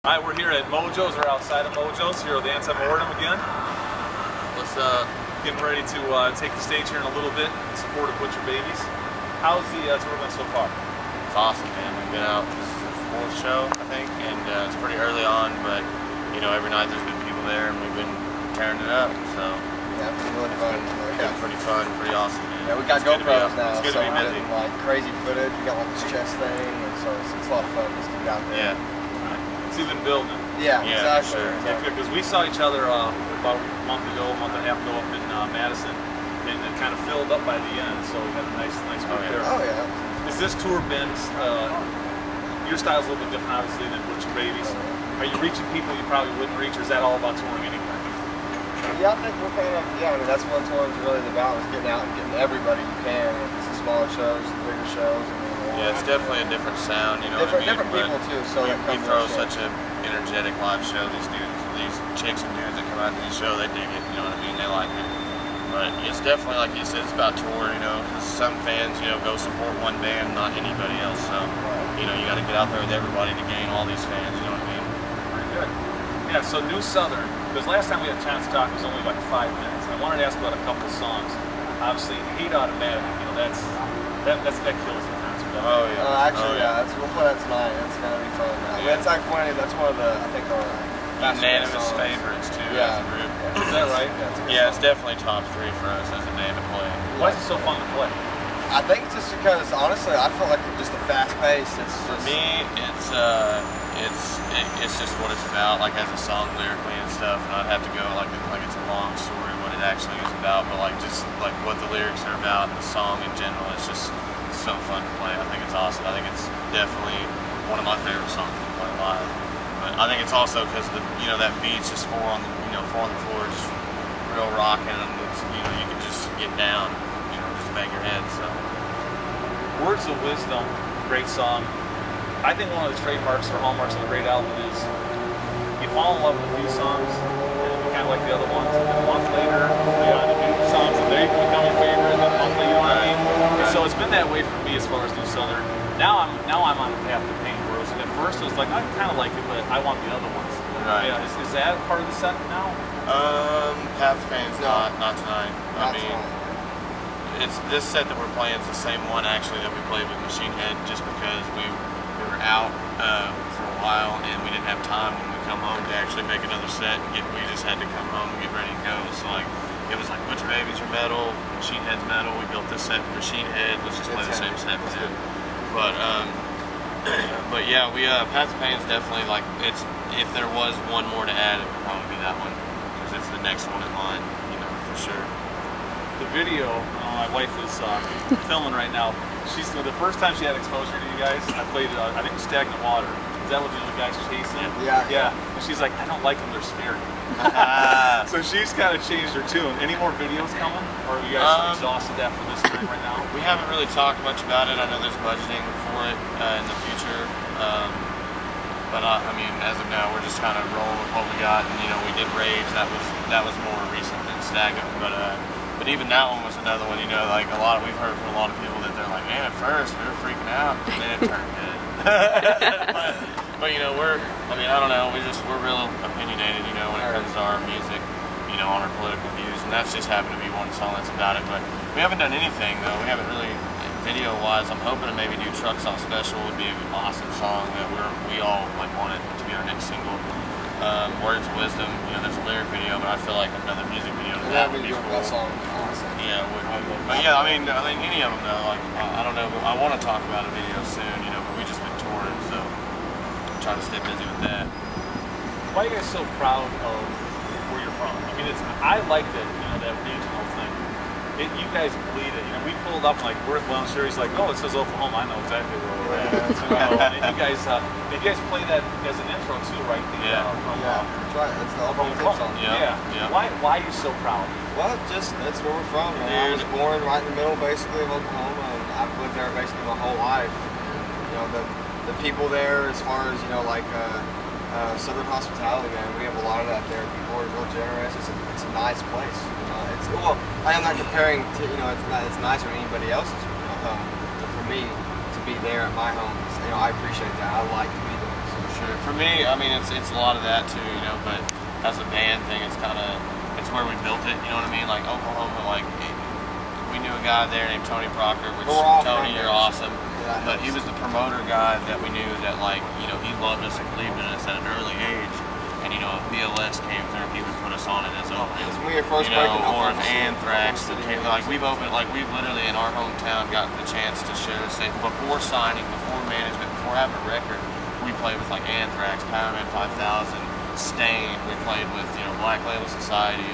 Alright, we're here at Mojo's, or outside of Mojo's, here with Anti Mortem again. What's getting ready to take the stage here in a little bit in support of Butcher Babies. How's the tour been so far? It's awesome, man. We've been out, this is the 4th show, I think, and it's pretty early on, but you know, every night there's good people there, and we've been tearing it up, so yeah, it's been really fun. It's been pretty fun, pretty awesome, man. Yeah, we got GoPros now, it's good so to be we're busy. getting like crazy footage. We got like this chest thing, and so it's a lot of fun just to get out there. Yeah. It's even building. Yeah, exactly. Sure. Yeah, because we saw each other about a month and a half ago up in Madison, and it kind of filled up by the end, so we had a nice group there. Oh yeah. Is this tour been, your style's a little bit different obviously than Butcher Babies. Are you reaching people you probably wouldn't reach, or is that all about touring anywhere? Yeah, I think we're kind of, I mean, that's what touring is really about, is getting out and getting everybody you can. It's the smaller shows, the bigger shows. Yeah, it's definitely a different sound, you know what I mean? Different people too, so we throw such an energetic live show. These chicks and dudes that come out to these shows, they dig it, you know what I mean? They like it. But it's definitely, like you said, it's about tour, you know, because some fans, you know, go support one band, not anybody else. So, you know, you got to get out there with everybody to gain all these fans, you know what I mean? Pretty good. Yeah, so New Southern, because last time we had a chance to talk, it was only like 5 minutes. I wanted to ask about a couple of songs. Obviously, Hate Automatic, you know, that kills the concert. Oh yeah. Actually, yeah, we'll play that tonight. It's gonna be fun. That's like that's one of the, I think, our unanimous favorites too as a group. Is that right? Yeah, it's definitely top 3 for us as a band to play. Why is it so fun to play? I think it's just because, honestly, I feel like it's just a fast pace. For me, it's just what it's about, like as a song lyrically and stuff. And I'd have to go like it's a long story what it actually is about, but like just like what the lyrics are about and the song in general. It's just so fun to play. I think it's awesome. I think it's definitely one of my favorite songs to play live. But I think it's also because that beat's just 4 on the floor, just real rocking, and it's, you can just get down, just bang your head. So Words of Wisdom, great song. I think one of the trademarks or hallmarks of a great album is you fall in love with a few songs, and you kind of like the other ones, and then a month later you go on to new songs, and they become your favorite, and then a month later, you know what I mean? Right. So it's been that way for me as far as New Southern. Now I'm on the path to Pain Bros. At first it was like, I kind of like it, but I want the other ones. Right. Yeah, is that part of the set now? Path to Pain's not tonight. Not tonight. It's this set that we're playing is the same one actually that we played with Machine Head, just because we were out for a while and we didn't have time when we come home to actually make another set. We just had to come home and get ready to go. So like it was like Butcher Babies are metal, Machine Head's metal. We built this set for Machine Head. Let's just play the same set for him. But yeah, we Path to Pain is definitely like if there was one more to add, it would probably be that one because it's the next one in line, for sure. The video, my wife is filming right now. The first time she had exposure to you guys, I played, I think it was Stagnant Water. Is that what the guys chasing? Yeah. And she's like, I don't like them, they're scary. So she's kind of changed her tune. Any more videos coming? Or are you guys exhausted after this time right now? We haven't really talked much about it. I know there's budgeting for it in the future. But I mean, as of now, we're just kind of rolling with what we got. And we did Rage. That was more recent than Stagnant. But even that one was another one. Like we've heard from a lot of people that they're like, man, at first we were freaking out, and then it turned good. but I don't know. We're real opinionated, when it comes to our music, on our political views, and that's just happened to be one song that's about it. But we haven't done anything though. We haven't really. Video-wise, I'm hoping to maybe do Truck Stop Special would be an awesome song that we all want it to be our next single. Words of Wisdom, there's a lyric video, but I feel like another music video that would be cool. That song, awesome. Yeah, it would be. But yeah, I mean any of them though. Like I don't know, but I want to talk about a video soon. But we just been touring, so I'm trying to stay busy with that. Why are you guys so proud of where you're from? I mean, I liked it, that regional thing. You guys bleed it. We pulled up like we're at Lounge Series, like, oh, it says Oklahoma. I know exactly where we're at. And you guys play that as an intro too, right? That's right. That's the Oklahoma song. Yeah. Why are you so proud? Well, that's where we're from. Man. I was born right in the middle, basically, of Oklahoma, and I've lived there basically my whole life. The people there, as far as Southern hospitality, man, we have a lot of that there. People are real generous. It's a nice place. I am not comparing to it's nicer than anybody else's. For me to be there at my home, I appreciate that. I like to be there. So sure. For me, I mean, it's a lot of that too, you know. But as a band thing, it's where we built it. You know what I mean? Like Oklahoma, like we knew a guy there named Tony Proctor, which Tony, you're awesome. Yeah, but he was the promoter guy that we knew that, like, you know, he loved us and believed in us at an early age. And, you know, if BLS came through, he would put us on it as openers. We were first, you know, or if Anthrax came, like we've literally in our hometown gotten the chance to share the stage before signing, before management, before having a record. We played with like Anthrax, Powerman 5000, Stain. We played with, you know, Black Label Society.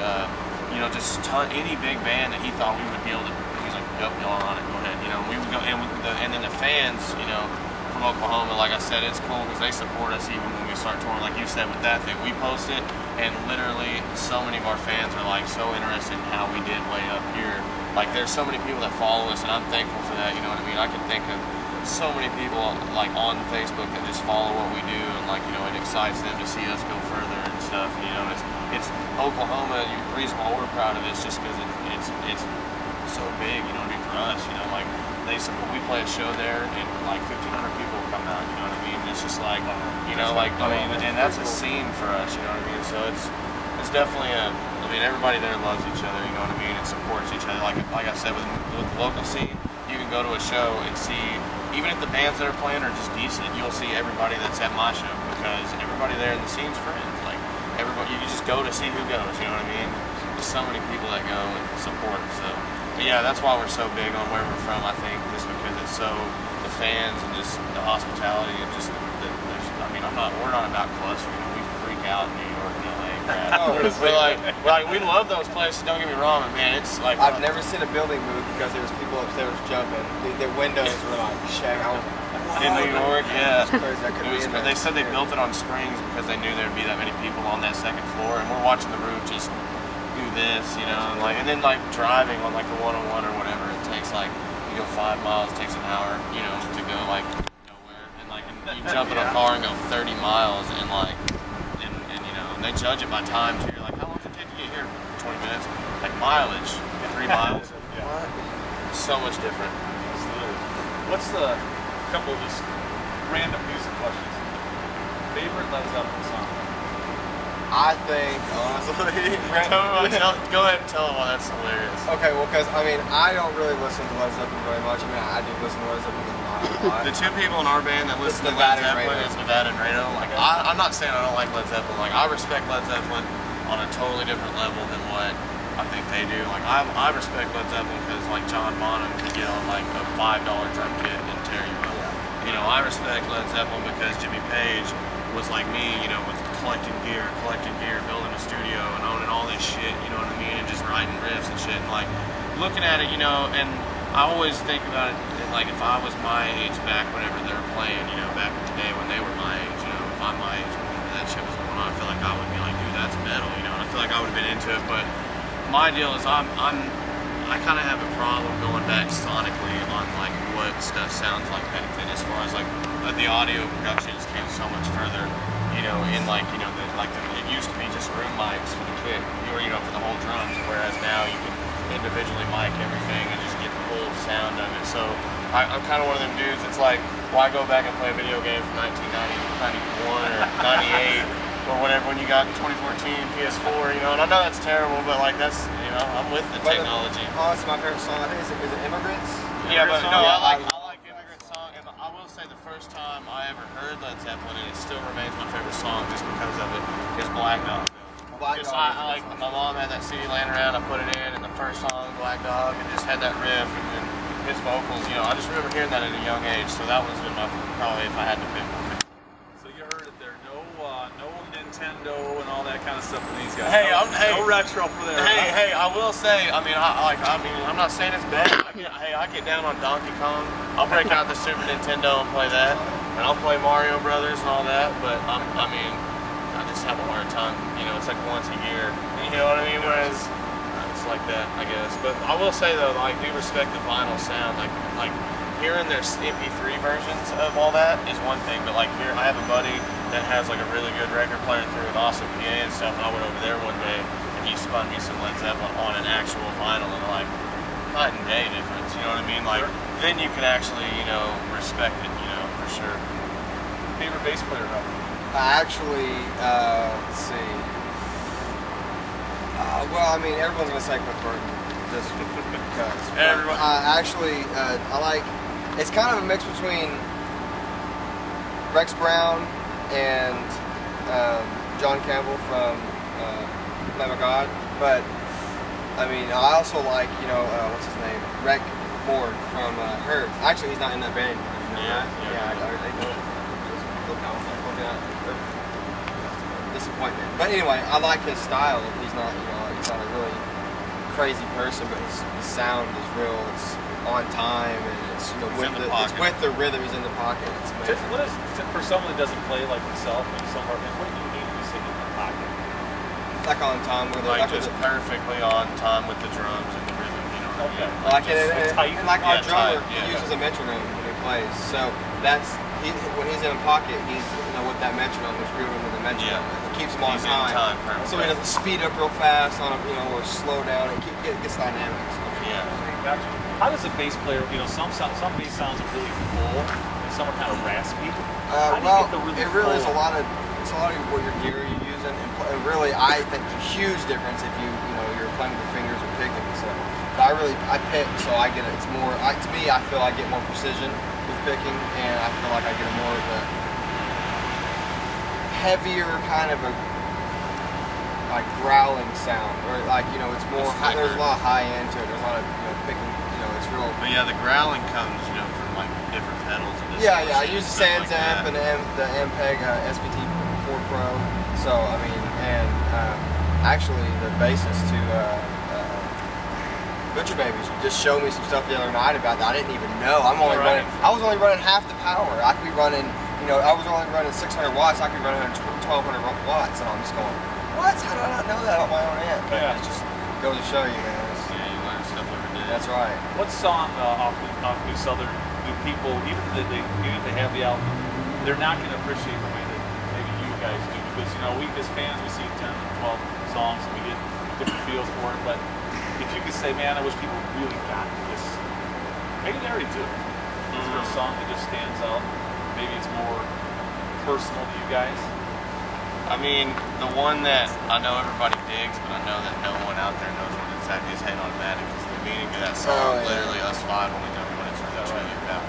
You know, just any big band that he thought we would be able to. He's like, "Yep, y'all are on it. Go ahead." You know, we would go, and then the fans, you know, from Oklahoma, like I said, it's cool because they support us even when we start touring. Like you said with that thing, we post it, and literally so many of our fans are like so interested in how we did way up here. Like there's so many people that follow us, and I'm thankful for that. You know what I mean? I can think of so many people like on Facebook that just follow what we do, and like, you know, it excites them to see us go further and stuff. You know, it's Oklahoma. The reason why we're proud of it is just because it's so big. You know what I mean? For us, you know, like we play a show there, and like 1,500 people will come out. You know what I mean? It's just like, you know, like I mean, and that's a scene for us. You know what I mean? So it's definitely I mean, everybody there loves each other. You know what I mean? And supports each other. Like I said, with the local scene, you can go to a show and see. Even if the bands that are playing are just decent, you'll see everybody that's at my show because everybody there in the scene's friends. Like everybody, you just go to see who goes. You know what I mean? There's so many people that go and support. So, but yeah, that's why we're so big on where we're from. I think just because it's so the fans and just the hospitality and just I mean, we're not about cluster. You know, we freak out in New York and LA. We're like we love those places. Don't get me wrong, but man, it's like I've never seen a building move because there was people upstairs jumping. The windows were like shag. In New York, yeah. They said they built it on springs because they knew there'd be that many people on that second floor, and we're watching the roof just do this, you know, and then like driving on like the 101 or whatever. It takes like you go 5 miles, it takes an hour, you know, to go like nowhere, and like you jump in a car and go 30 miles, and like and you know, and they judge it by time too. You're like, how long does it take to get here? 20 minutes. Like mileage, 3 miles. What? So much different. What's the couple of just random music questions? Favorite Led Zeppelin song? I think, honestly, go ahead and tell them why that's hilarious. Okay, well, because I mean, I don't really listen to Led Zeppelin very much. I mean, I do listen to Led Zeppelin a lot. The two people in our band that listen to Led Zeppelin is Nevada and Reno. Like, I'm not saying I don't like Led Zeppelin. Like, I respect Led Zeppelin on a totally different level than what I think they do. Like, I respect Led Zeppelin because like John Bonham could get on like a $5 drum kit and tear you up. You know, I respect Led Zeppelin because Jimmy Page was like me, you know, with collecting gear, building a studio and owning all this shit, you know what I mean, and just writing riffs and shit, and like looking at it, you know, and I always think about it, like if I was my age back whenever they were playing, you know, back in the day when they were my age, you know, if I'm my age whenever that shit was going on, I feel like I would be like, dude, that's metal, you know, and I feel like I would have been into it, but my deal is I kind of have a problem going back sonically on like what stuff sounds like back then, as far as like the audio production just came so much further, you know, in like, you know, it used to be just room mics for the kick, or, you know, for the whole drums, whereas now you can individually mic everything and just get the whole sound of it. So I'm kind of one of them dudes. It's like, why go back and play a video game from 1991 or 98 or whatever when you got 2014 PS4, you know? And I know that's terrible, but like that's, you know, I'm with the technology. Oh, it's my favorite song. I think is it Immigrants? Yeah, but no, I like Immigrant Song, and I will say the first time I ever heard Led Zeppelin, and it still remains my favorite song just because of it, is Black Dog. I like, my mom had that CD laying around, I put it in, and the first song, Black Dog, and just had that riff, and then his vocals, you know, I just remember hearing that at a young age, so that was my, probably if I had to pick one. So you heard it there, no Nintendo and all that kind of stuff from these guys. Hey, no retro for there. Hey, I will say, I mean, I'm not saying it's bad. I get down on Donkey Kong. I'll break out the Super Nintendo and play that, and I'll play Mario Brothers and all that. But I mean, I just have a hard time. You know, it's like once a year. You know what I mean? Whereas it's like that, I guess. But I will say though, like, do respect the vinyl sound. Like hearing their MP3 versions of all that is one thing. But like here, I have a buddy that has like a really good record player through an awesome PA and stuff. And I went over there one day and he spun me some Led Zeppelin on an actual vinyl, and like night and day difference. You know what I mean? Like then you can actually, you know, respect it. You know, for sure. Favorite bass player ever? Actually, let's see. Well, I mean, everyone's gonna say Cliff Burton just because. Everyone. Actually, I like. It's kind of a mix between Rex Brown and John Campbell from Lamb of God, but I mean, I also like, you know, what's his name, Rick Moore from Her. Actually, he's not in that band. Yeah. I know. Disappointment. But anyway, I like his style. He's not, you know, he's not a really crazy person, but his sound is real. It's on time, and it's, you know, it's with the rhythm. He's in the pocket. It's amazing. What is, for someone that doesn't play like himself, like some of our bands, what do you need to be singing in the pocket? Like on time with like just perfectly on time with the drums and the rhythm, you know. Okay. Like and like our drummer uses a metronome when he plays, so that's when he's in a pocket, he's, you know, with that metronome, he's grooving with the metronome. Yeah. It keeps him on time. So he doesn't speed up real fast on, you know, or slow down. It gets dynamic. So. Yeah. Gotcha. How does a bass player, you know, some bass sounds are really full and some are kind of raspy. How do you get the really is a lot of what your gear you're using, and really I think it's a huge difference if you know you're playing with your fingers or picking. So, but I pick, so I get it. It's more to me. I feel I get more precision with picking, and I feel like I get more of a heavier kind of a like growling sound, or like, you know, it's more high, there's a lot of high end to it. There's a lot of, you know, picking, you know, it's real. But yeah, the growling comes, you know, from like different pedals. And yeah, I use the Sans amp and the MPEG SPT 4 Pro. So I mean, and actually the bassist to Butcher Babies just showed me some stuff the other night about that. I didn't even know. I was only running half the power. I could be running, you know, I was only running 600 watts. I could be running 1200 watts, and I'm just going, what? How did I not know that on my own end? Yeah. It just goes to show you, man. Yeah, you learn stuff every day. That's right. What song off New Southern do people, even if they have the album, they're not going to appreciate the way that maybe you guys do? Because, you know, we as fans, we see 10 or 12 songs and we get different feels for it. But if you could say, man, I wish people really got this, maybe they already do. Is there a song that just stands out? Maybe it's more personal to you guys? I mean, the one that I know everybody digs, but I know that no one out there knows what exactly is Hate Automatic, is the meaning of that song. Literally, us five only know what it's really about.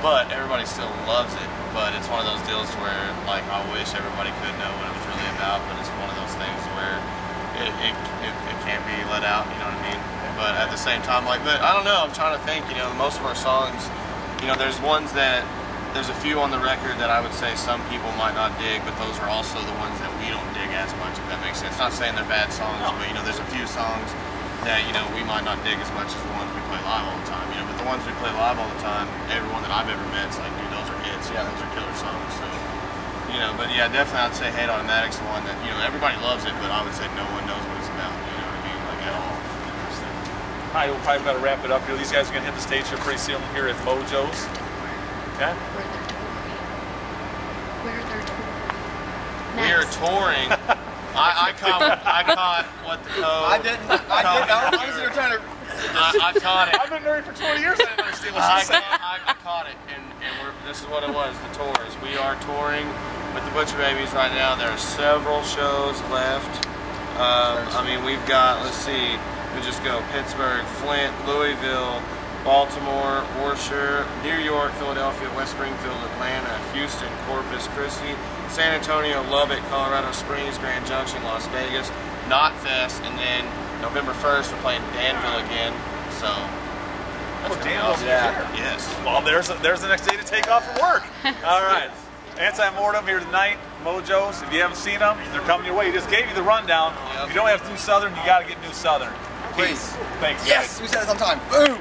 But everybody still loves it. But it's one of those deals where, like, I wish everybody could know what it was really about. But it's one of those things where it can't be let out. You know what I mean? But at the same time, like, but I don't know. I'm trying to think. You know, most of our songs, you know, there's ones that. There's a few on the record that I would say some people might not dig, but those are also the ones that we don't dig as much, if that makes sense. Not saying they're bad songs, but, you know, there's a few songs that, you know, we might not dig as much as the ones we play live all the time, you know, but the ones we play live all the time, everyone that I've ever met, it's like, dude, those are hits, yeah, those are killer songs, so, you know, but yeah, definitely I'd say Hate Automatic's the one that, you know, everybody loves it, but I would say no one knows what it's about, you know what I mean, like, at all. All right, we'll probably better wrap it up here. These guys are going to hit the stage here pretty soon here at Mojo's. Okay? Where they're touring. We are touring. I caught what the code. I didn't. I was here trying to. I caught it. I've been married for 20 years. I didn't understand what she said. I caught it, and this is what it was. The tours. We are touring with the Butcher Babies right now. There are several shows left. I mean, we've got. Let's see. We just go Pittsburgh, Flint, Louisville, Baltimore, Worcester, New York, Philadelphia, West Springfield, Atlanta, Houston, Corpus Christi, San Antonio, Lubbock, Colorado Springs, Grand Junction, Las Vegas, Knotfest, and then November 1st we're playing Danville again. So that's Danville's awesome. here. Yes. Well, there's the next day to take off from work. All right. Anti Mortem here tonight, Mojo's. If you haven't seen them, they're coming your way. He just gave you the rundown. Yep. If you don't have New Southern, you got to get New Southern. Please. Thanks. Yes, we said it on time. Boom.